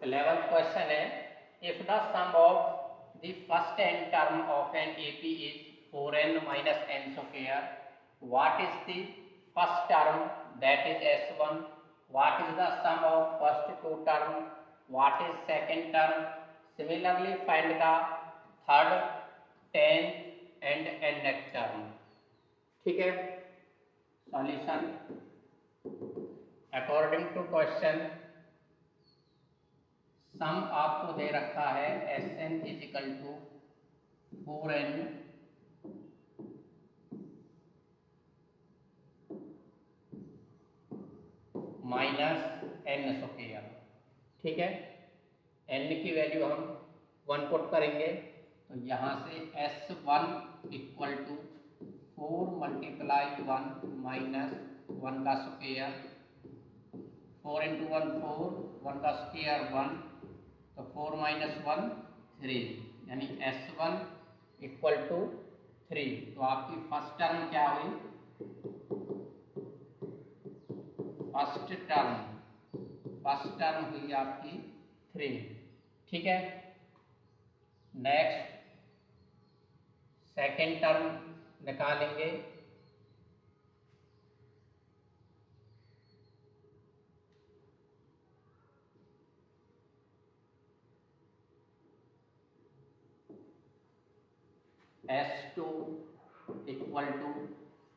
11th question है, if the sum of the first n term of an AP is 4n minus n square, what is the first term, that is S1, what is the sum of first two term, what is second term, similarly find the third, 10th and nth term। ठीक है, solution according to question sum आपको दे रखा है Sn is equal to 4n minus n square. ठीक है, n की value हम 1 पुट करेंगे तो यहाँ से S1 equal to 4 multiply 1 minus 1 का स्क्वायर, 4 इंटू 1 4, 1 का स्क्वायर 1, तो 4 माइनस 1 3, यानी S1 इक्वल टू 3। तो आपकी फर्स्ट टर्म क्या हुई, फर्स्ट टर्म हुई आपकी 3। ठीक है, नेक्स्ट सेकेंड टर्म निकालेंगे, S2 equal to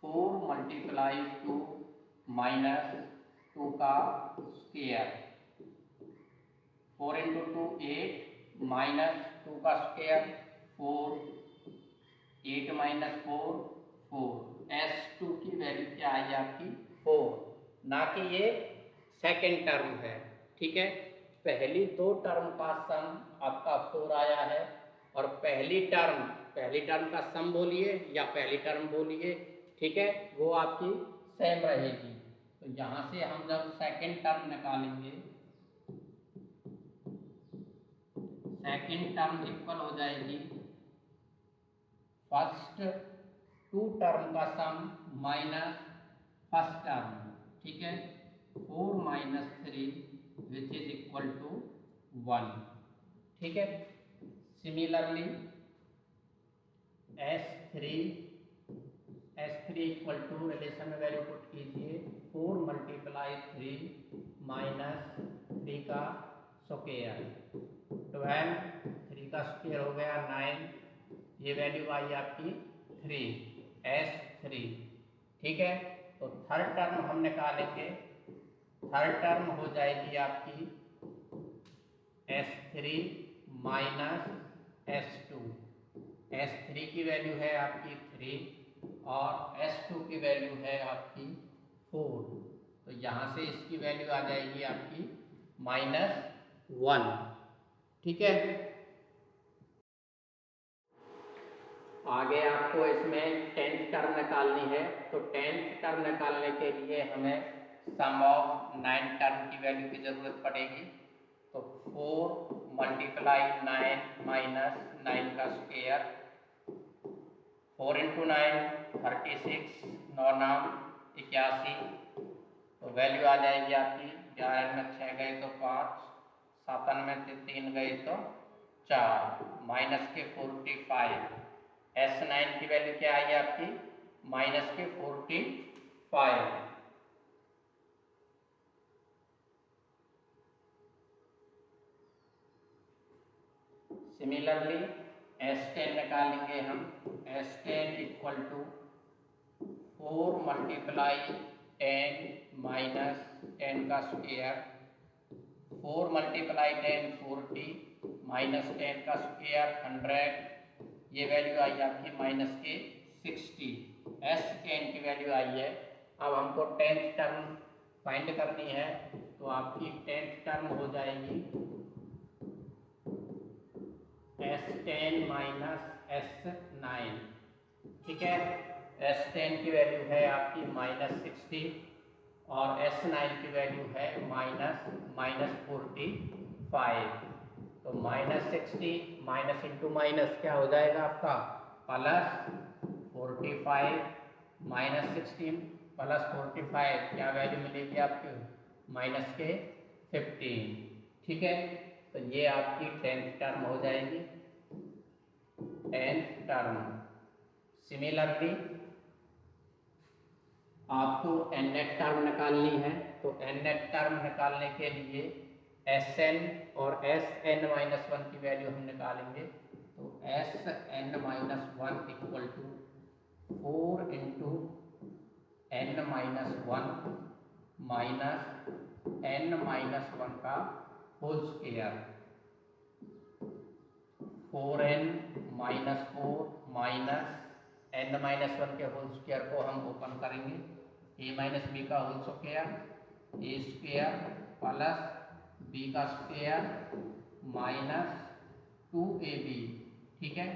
4 multiply 2 minus 2 का स्क्वायर, 4 इंटू 2 8 माइनस 2 का स्क्वायर 4, 8 माइनस 4 4। S2 की वैल्यू क्या आई आपकी 4, ना कि ये सेकेंड टर्म है। ठीक है, पहली दो टर्म का सम आपका 4 आया है और पहली टर्म का सम बोलिए या पहली टर्म बोलिए, ठीक है, वो आपकी सेम रहेगी। तो यहाँ से हम जब सेकेंड टर्म निकालेंगे, सेकेंड टर्म इक्वल हो जाएगी फर्स्ट टू टर्म का सम माइनस फर्स्ट टर्म। ठीक है, 4 minus 3 which is equal to 1। ठीक है, similarly S3 equal to relation में वैल्यू पुट कीजिए, 4 मल्टीप्लाई 3 माइनस 3 का स्क्वायर 12, 3 का स्क्वायर हो गया 9, ये वैल्यू आई आपकी 3, S3। ठीक है, तो थर्ड टर्म हम निकालेंगे, थर्ड टर्म हो जाएगी आपकी S3 माइनस S2। S3 की वैल्यू है आपकी 3 और S2 की वैल्यू है आपकी 4। तो यहाँ से इसकी वैल्यू आ जाएगी आपकी -1। ठीक है, आगे आपको इसमें 10th टर्म निकालनी है। तो 10th टर्म निकालने के लिए हमें सम ऑफ 9 टर्म की वैल्यू की ज़रूरत पड़ेगी। तो 4 मल्टीप्लाई 9 माइनस 9 का स्क्वायर, 4 इंटू 9 36, 9 नाम 81। तो वैल्यू आ जाएगी आपकी 11 में 6 गए तो 5, 7 में 3 गए तो 4, माइनस के 45। S9 की वैल्यू क्या आई आपकी माइनस के 45। सिमिलरली S10 निकालेंगे हम, S10 equal to 4 multiply 10 minus 10 का स्क्वायर, 4 मल्टीप्लाई 10 40 माइनस 10 का स्क्वायर 100, ये वैल्यू आई आपकी माइनस के 60। S10 की वैल्यू आई है। अब हमको 10th टर्म फाइंड करनी है, तो आपकी 10th टर्म हो जाएगी S10 माइनस S9। ठीक है, S10 की वैल्यू है आपकी -60 और S9 की वैल्यू है -45। तो -60 माइनस इंटू माइनस क्या हो जाएगा आपका +45, -16 +45 क्या वैल्यू मिलेगी आपकी -15। ठीक है, तो ये आपकी 10th टर्म हो जाएगी, 10th टर्म। सिमिलरली आपको nth टर्म निकालनी है, तो nth टर्म निकालने के लिए Sn और Sn-1 की वैल्यू हम निकालेंगे। तो Sn-1 equal to 4 into n-1 minus n-1 का whole square, 4n minus 4 minus n-1 के होल स्क्वायर को हम ओपन करेंगे, a माइनस बी का होल स्क्वायर, ए स्क्वायर प्लस बी का स्क्वायर माइनस 2ab, ठीक है।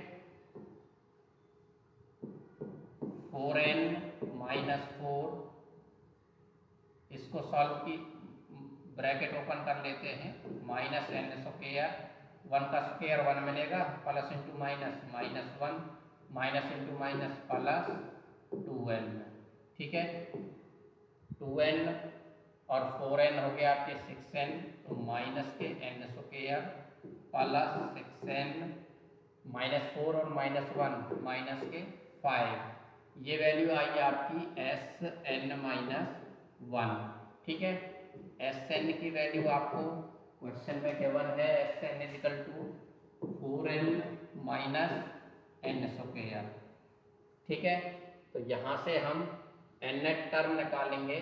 4n माइनस 4, इसको सॉल्व की ब्रैकेट ओपन कर लेते हैं, माइनस n स्क्वायर, 1 का स्क्वायर 1 मिलेगा, plus into minus minus 1, minus into minus plus 2n, ठीक है। 2n और 4n हो गया आपके 6n, तो माइनस के n square plus 6n minus 4 और माइनस 1 माइनस के 5, ये वैल्यू आई आपकी Sn-1, ठीक है। Sn की वैल्यू आपको क्वेश्चन में गिवन है, Sn equal to 4n minus n square, ठीक है। तो यहाँ से हम nth टर्म निकालेंगे,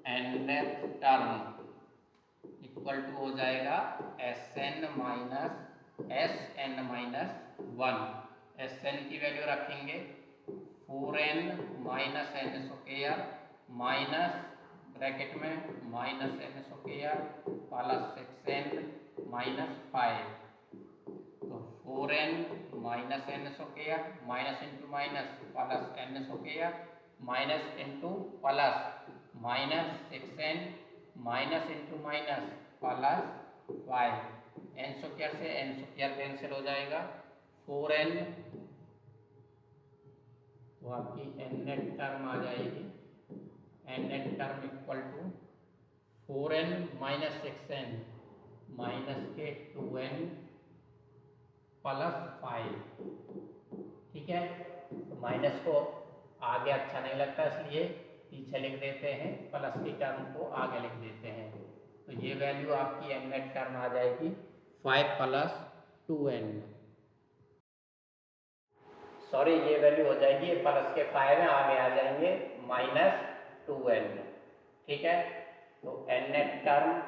nth टर्म इक्वल टू हो जाएगा Sn माइनस Sn-1। Sn की वैल्यू रखेंगे 4n minus n square minus bracket में minus n square plus 6n minus 5, तो 4n minus n square minus into minus plus n square minus into plus minus 6n minus into minus plus 5, n square से n square cancel हो जाएगा, 4n, तो आपकी nth term आ जाएगी, nth term equal to 4n minus 6n minus के 2n plus 5, ठीक है। तो माइनस को आगे अच्छा नहीं लगता, इसलिए पीछे लिख देते हैं, प्लस की टर्म को आगे लिख देते हैं। तो ये वैल्यू आपकी nth टर्म आ जाएगी 5 प्लस 2n, सॉरी ये वैल्यू हो जाएगी प्लस के 5 में आगे आ जाएंगे माइनस 2n, ठीक है। तो nth टर्म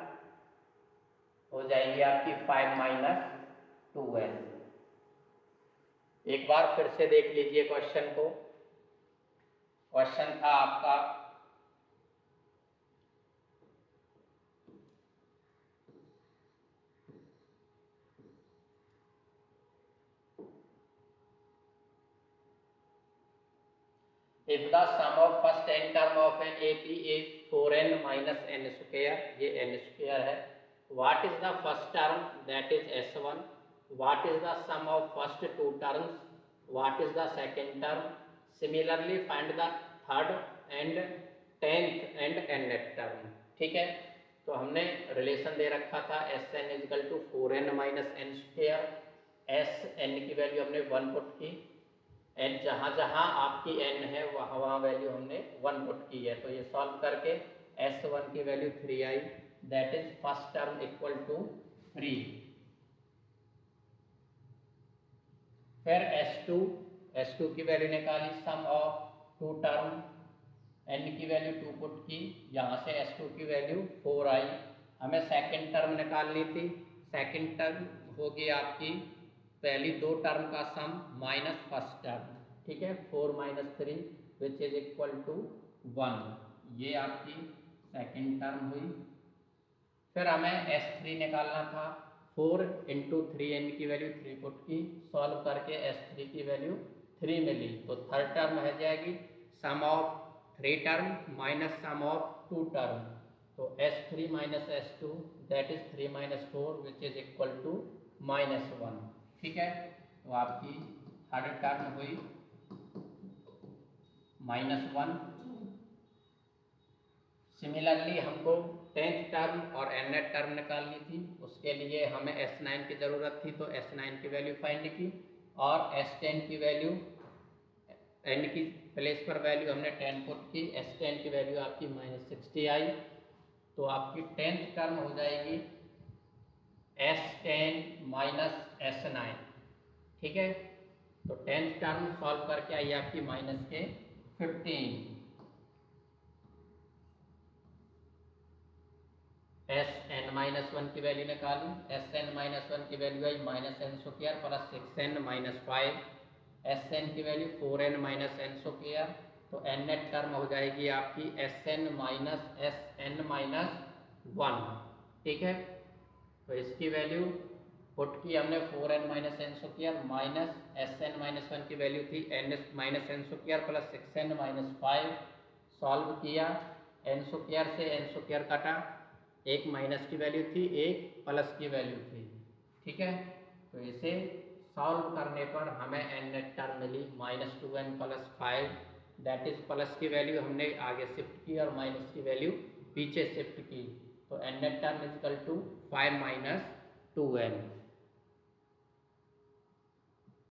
हो जाएगी आपकी 5 माइनस 2n। एक बार फिर से देख लीजिए क्वेश्चन को। क्वेश्चन था आपका if the sum of first n term of an AP is 4n minus n square, ये n square है, what is the first term, that is S1, what is the sum of first two terms, what is the second term, similarly find the third and 10th and nth term, ठीक है। तो हमने relation दे रखा था Sn equal to 4n minus n square, Sn की value हमने 1 put की, n जहाँ जहाँ आपकी n है वहाँ वहाँ वैल्यू हमने 1 पुट की है, तो ये सॉल्व करके S1 की वैल्यू 3 आई, that is first term equal to 3। फिर S2 की वैल्यू निकाली, sum of two term, n की वैल्यू 2 पुट की, यहाँ से S2 की वैल्यू 4 आई। हमें सेकंड टर्म निकालनी थी, सेकंड टर्म होगी आपकी पहली दो टर्म का सम माइनस फर्स्ट टर्म, ठीक है, 4 minus 3 which is equal to 1, ये आपकी सेकंड टर्म हुई। फिर हमें S3 निकालना था, 4 इंटू 3n की वैल्यू 3 पुट की, सॉल्व करके S3 की वैल्यू 3 मिली, तो थर्ड टर्म रह जाएगी sum of 3 term minus sum of 2 term, तो S3 minus S2 that is 3 minus 4 which is equal to -1, ठीक है। तो आपकी थर्ड टर्म हुई -1। सिमिलरली हमको 10th टर्म और nth टर्म निकालनी थी, उसके लिए हमें S9 की ज़रूरत थी, तो S9 की वैल्यू फाइंड की और S10 की वैल्यू, n की प्लेस पर वैल्यू हमने 10 पुट की, S10 की वैल्यू आपकी -60 आई। तो आपकी 10th टर्म हो जाएगी S10 - S9। ठीक है, तो 10th टर्म सॉल्व करके आई आपकी -15। Sn-1 की वैल्यू निकाली, Sn-1 की वैल्यू आई -n² + 6n - 5, Sn की वैल्यू 4n - n², तो nth टर्म हो जाएगी आपकी Sn - Sn-1। ठीक है, तो इसकी वैल्यू पुट की हमने 4n - n² माइनस Sn-1 की वैल्यू थी n - n² + 6n - 5, सॉल्व किया, n² से n² कटा, एक माइनस की वैल्यू थी, एक प्लस की वैल्यू थी। ठीक है, तो इसे सॉल्व करने पर हमें n टर्म मिली -2n + 5, दैट इज प्लस की वैल्यू हमने आगे शिफ्ट की और माइनस की वैल्यू पीछे शिफ्ट की, तो n term is equal to 5 - 2n।